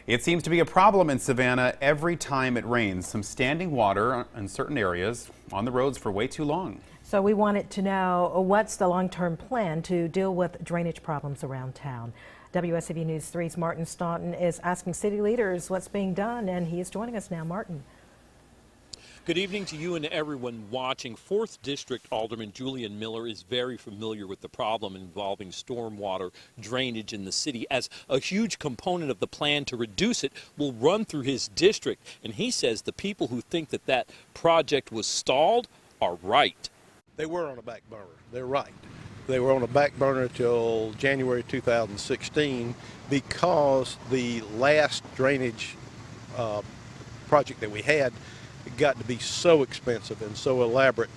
It seems to be a problem in Savannah every time it rains. Some standing water in certain areas on the roads for way too long. So we wanted to know what's the long-term plan to deal with drainage problems around town. WSAV News 3's Martin Staunton is asking city leaders what's being done, and he is joining us now. Martin. Good evening to you and to everyone watching. 4th District Alderman Julian Miller is very familiar with the problem involving stormwater drainage in the city, as a huge component of the plan to reduce it will run through his district. And he says the people who think that that project was stalled are right. They were on a back burner. They're right. They were on a back burner until January 2016 because the last drainage project that we had got to be so expensive and so elaborate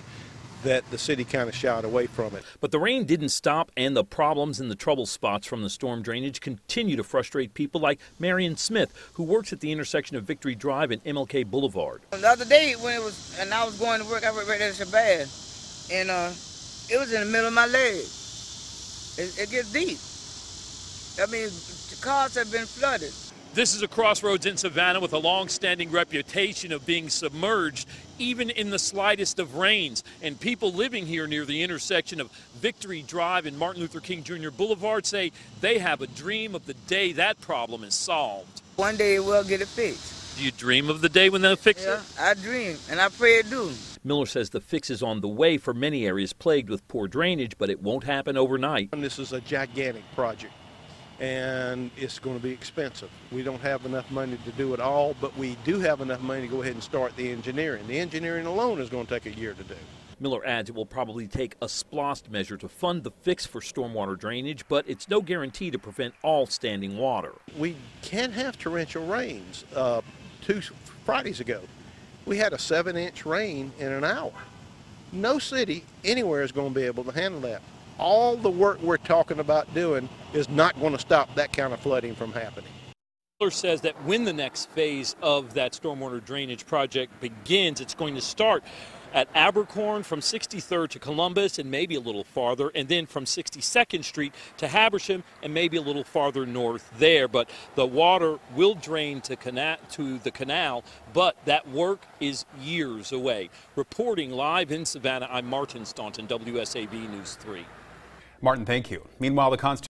that the city kind of shied away from it. But the rain didn't stop, and the problems and the trouble spots from the storm drainage continue to frustrate people like Marion Smith, who works at the intersection of Victory Drive and MLK Boulevard. The other day when I was going to work, I worked right at Shabbat, and it was in the middle of my leg. It gets deep. I mean, the cars have been flooded. This is a crossroads in Savannah with a long-standing reputation of being submerged even in the slightest of rains. And people living here near the intersection of Victory Drive and Martin Luther King Jr. Boulevard say they have a dream of the day that problem is solved. One day we'll get it fixed. Do you dream of the day when they'll fix it? Yeah, I dream, and I pray it do. Miller says the fix is on the way for many areas plagued with poor drainage, but it won't happen overnight. And this is a gigantic project, and it's going to be expensive. We don't have enough money to do it all, but we do have enough money to go ahead and start the engineering. The engineering alone is going to take a year to do. Miller adds it will probably take a SPLOST measure to fund the fix for stormwater drainage, but it's no guarantee to prevent all standing water. We can have torrential rains. 2 Fridays ago, we had a 7-inch rain in an hour. No city anywhere is going to be able to handle that. All the work we're talking about doing is not going to stop that kind of flooding from happening. Miller says that when the next phase of that stormwater drainage project begins, it's going to start at Abercorn from 63rd to Columbus and maybe a little farther, and then from 62nd Street to Habersham and maybe a little farther north there. But the water will drain to the canal, but that work is years away. Reporting live in Savannah, I'm Martin Staunton, WSAV News 3. Martin, thank you. Meanwhile, the